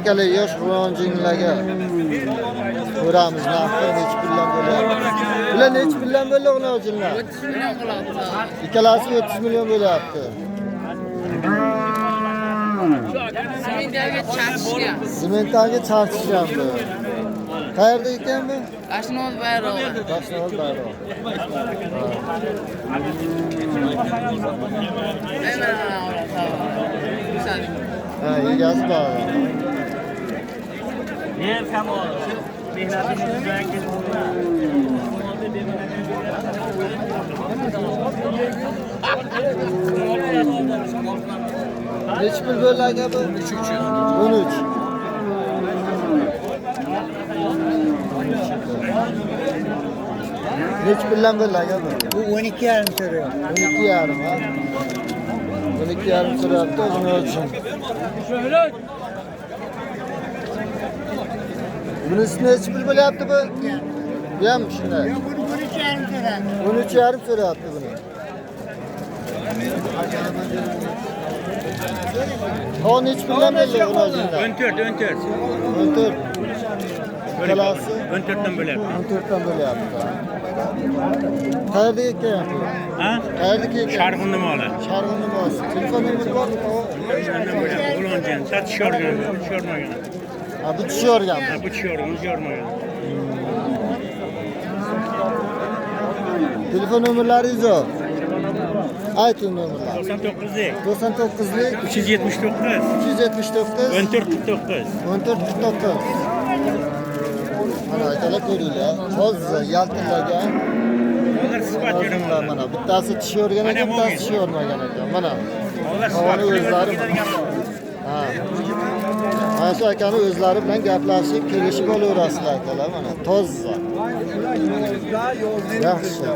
Akkala yosh g'ulonjinglarga ko'ramiz narxi necha puldan bo'lyapti. Bular necha puldan bo'ldi g'ulonjinglar? 30 million qilyapti. Ikkalasi 30 million bo'lyapti. Semintaga chaqishgan. Sementga charchishgan bu. Qayerda ekan bu? Ashnoz bayroq. Toshnoz bayroq. Ha, egasi bor. Yer kamol. Mehnatimiz bilan ketmoqda. Necha pul bo'ldi aka bu? 13. Necha puldan bo'ldi aka bu? Bu 12,5 so'rayapti. 12,5 ha. 12,5 so'rayapti o'zini uchun. Bunisi necha pul bo'lyapti bu? Bu ham shunday. Yo, buni 13,5 so'rayapti. 13,5 so'rayapti buni. Ha, necha puldan bo'ldi buni o'zingda? 14. 14. Kalasi 14 dan bo'lyapti. 14 dan bo'lyapti. Qayerda ekan? Ha? Qayerda ekan? Sharg'unni moli. Sharg'unni bosi. Telefon nomeri bormi? Ulonjan, satish yorgan, yormagan. Ha, bu tushyorgan. Ha, bu yorgan, yormagan. Telefon nomerlaringiz yo'q. Ayting nomerlar. 99lik 99lik 379 379 1449. 1449. Mana akalar ko'ringlar. Hozir yaltillagan. Ular sifat beraman. Mana bittasi tushyorgan ekan, bittasi tushyormagan ekan. Mana. Ular sifat o'zlari. Ha. Mana shu akani o'zlari bilan gaplashib, kelishib olaverasizlar akalar mana. Toza. Yaxshi.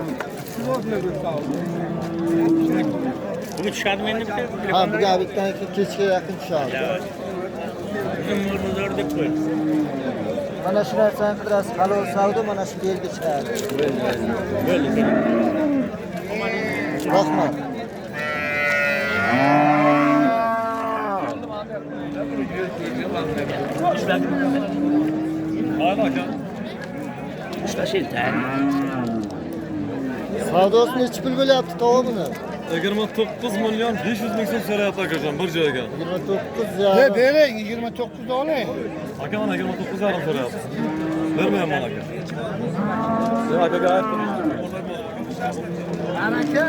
Bu tushadimi endi bitta? Ha, bu gapdan kechga yaqin tushadi. Bizim murmuzor deb qo'y. Mana shu narsani qidirasiz, halol savdo mana shu yerga chiqadi. Bo'ldi. Rahmat. Savdosi necha pul bo'lyapti tavuqni? 29 milyon 500 ming so'm so'rayapti akajon bir joyga. 29 Yo, yarim. bering, 29 da oling. Aka mana 29 yarim so'rayapti. Bermayman aka. Yo akaga aytdim. Anaka.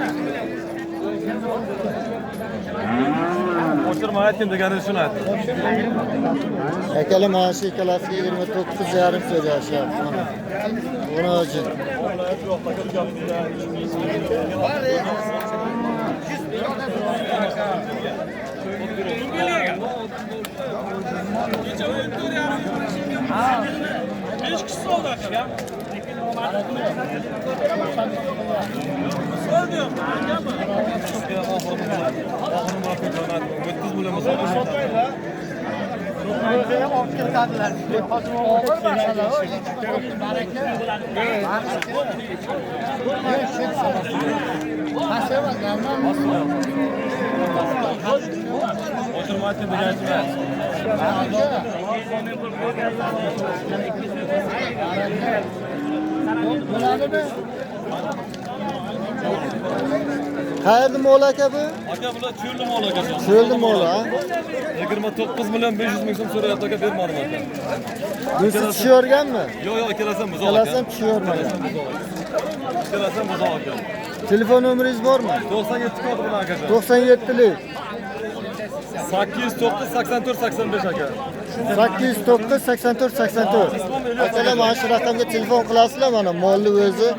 Oshirma aytdim degani shuni aytdim. Akalar mana shu ikkalasiga 29 yarim so'rashyapti mana. Buni uchun. Oshirma aytdim degani shuni aytdim. Qayerda mol aka bu? Aka bular cho'lni mol akajon. Cho'lni mol ha? 29 milyon 500 ming so'm so'rayapti aka bermadim aka. Bunisi tushyorganmi? Yo ikkalasam buzoq aka. Ikkalasam tushyormagan. Ikkalasam buzoq aka. Telefon nomeringiz bormi? 97 kodi bilan akajon. 97lik 809 84 85 aka. 809 84 84. Akalar mana shu raqamga telefon qilasizlar mana molni o'zi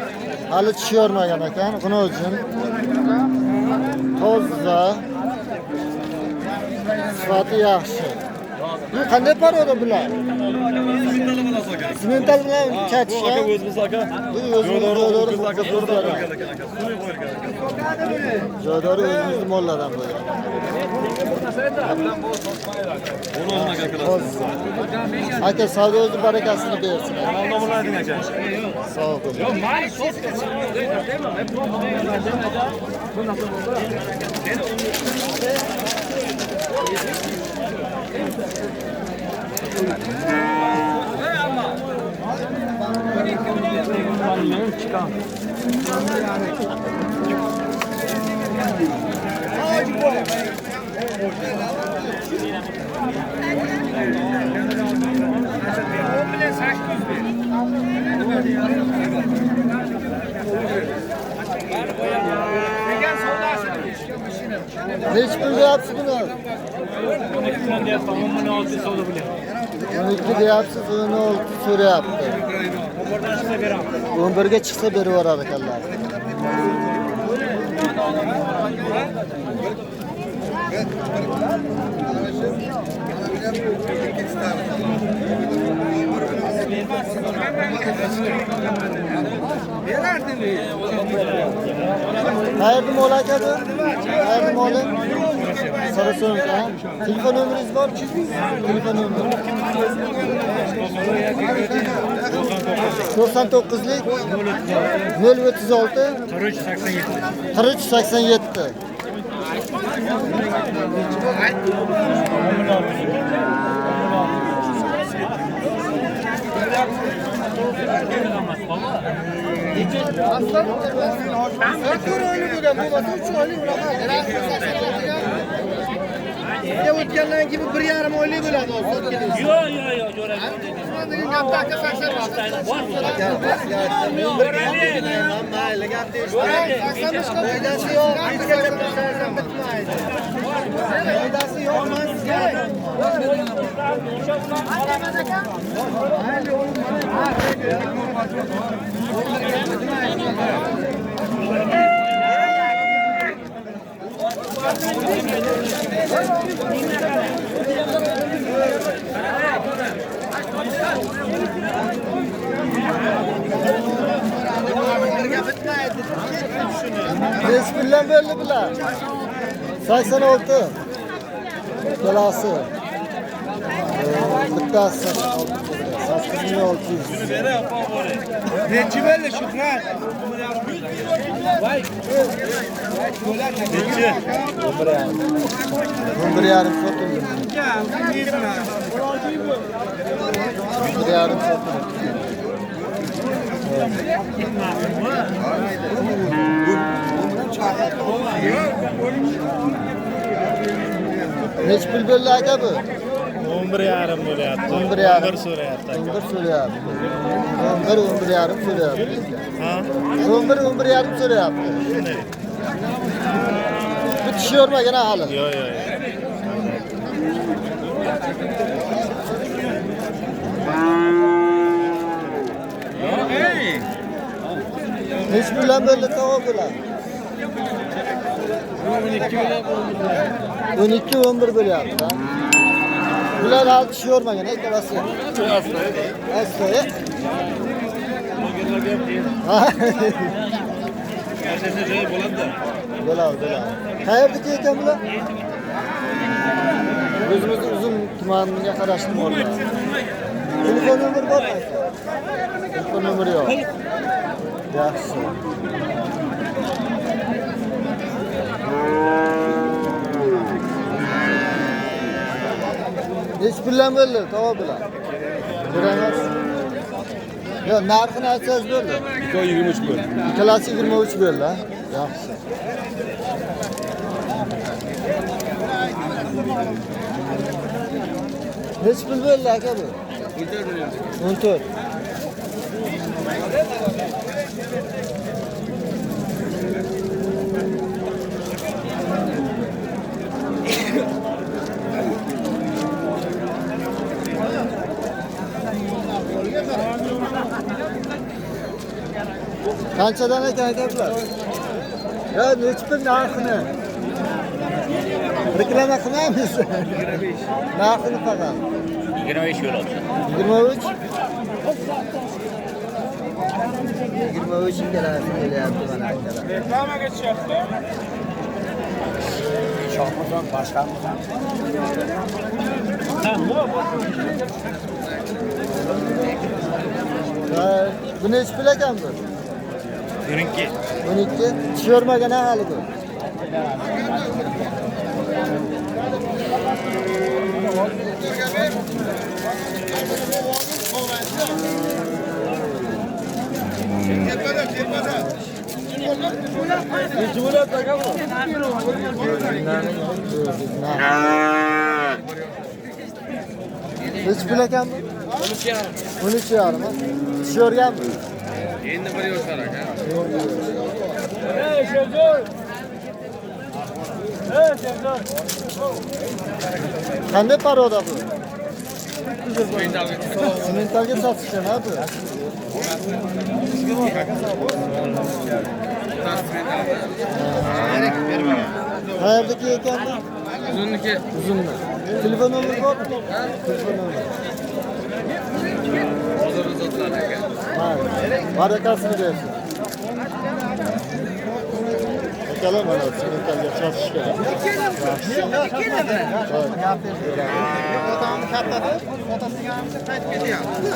hali tushyormagan ekan. Buni uchun toza sifati yaxshi. Bu qanday paroda bular? Simental bilan katish. Aka o'zimiz aka. Bu o'zimiz jo'dori aka zo'rlar aka. Jo'dori o'zimiz mollardan bo'lgan. Bunu o'zim aka aka. Toza. Aka savdosi barakasini bersin. Nomini ayting aka. Sağ olun. Neç pul deyapsiz buni? 12 deyapsiz, 16 so'rayapti. 11 ga chiqsa berib yuboradi ekanlar. Qayerda mol aka bu? Qayerda moli? Saraso'nka. Telefon nomeringiz bormi? Telefon nomeri. 99lik 036 4387. O'tgandan keyin 1,5 oylik bo'ladi. Resminden belli bile. 86. Belası. Bittasi 8600. Nechi belli Shuhrat? Nechi? 11,5 sotildi. 11,5 sotildi. Neç pul belli aka bu? 11,5 bo'lyapti. 11,5 so'rayapti. 11 so'rayapti. 11,5 so'rayapti. Ha? 11,5 so'rayapti. Shunday. Bu tushirmagan hali. Yo'q, yo'q. Neç bilan belli tavob bilan? 12 11 bo'lyapti. Bular hali tushirmagan ikkalasi. Asli. Bo'ladi. Qayerdaki ekan bular? O'zimiz uzun tumaniga qarashli mollar. Telefon nomeri bormi? Telefon nomeri yo'q. Yaxshi. Neç bilan bo'ldi? Tavob bilan. Ko'ramiz. Yo, narxini aytsangiz bo'ldi. 23 bo'ldi. Ikkalasi 23 bo'ldi, ha? Yaxshi. Neç pul bo'ldi aka bu? 14. Qanchadan ekan aka bular? Ya nechi pul narxini? Reklama qilmaymiz. Narxini faqat. 25 bo'ladi. 23. 23 ikkalasi kelyapti mana akalar. Reklamaga chiqyapti. Shohmazon boshqami? Bu nechi pul ekan bu? 12. 12. Tushirmagan hali bu. Nechi pul ekanmi? 13,5 mi? Tushyorganmi? Endi bir yoshlar aka. Qanday paroda bu? Mentalga Simentalga sotishgan ha bu. Qayerdaki ekan bu? uzunniki. Uzunmi? Telefon nomeri bormi? Telefon nomeri. Hozir uzatlar aka. Barakasini bersin. Akalar mana simentalga sotishgan. Odamni kattadir, otasiga ham qaytib ketyapti.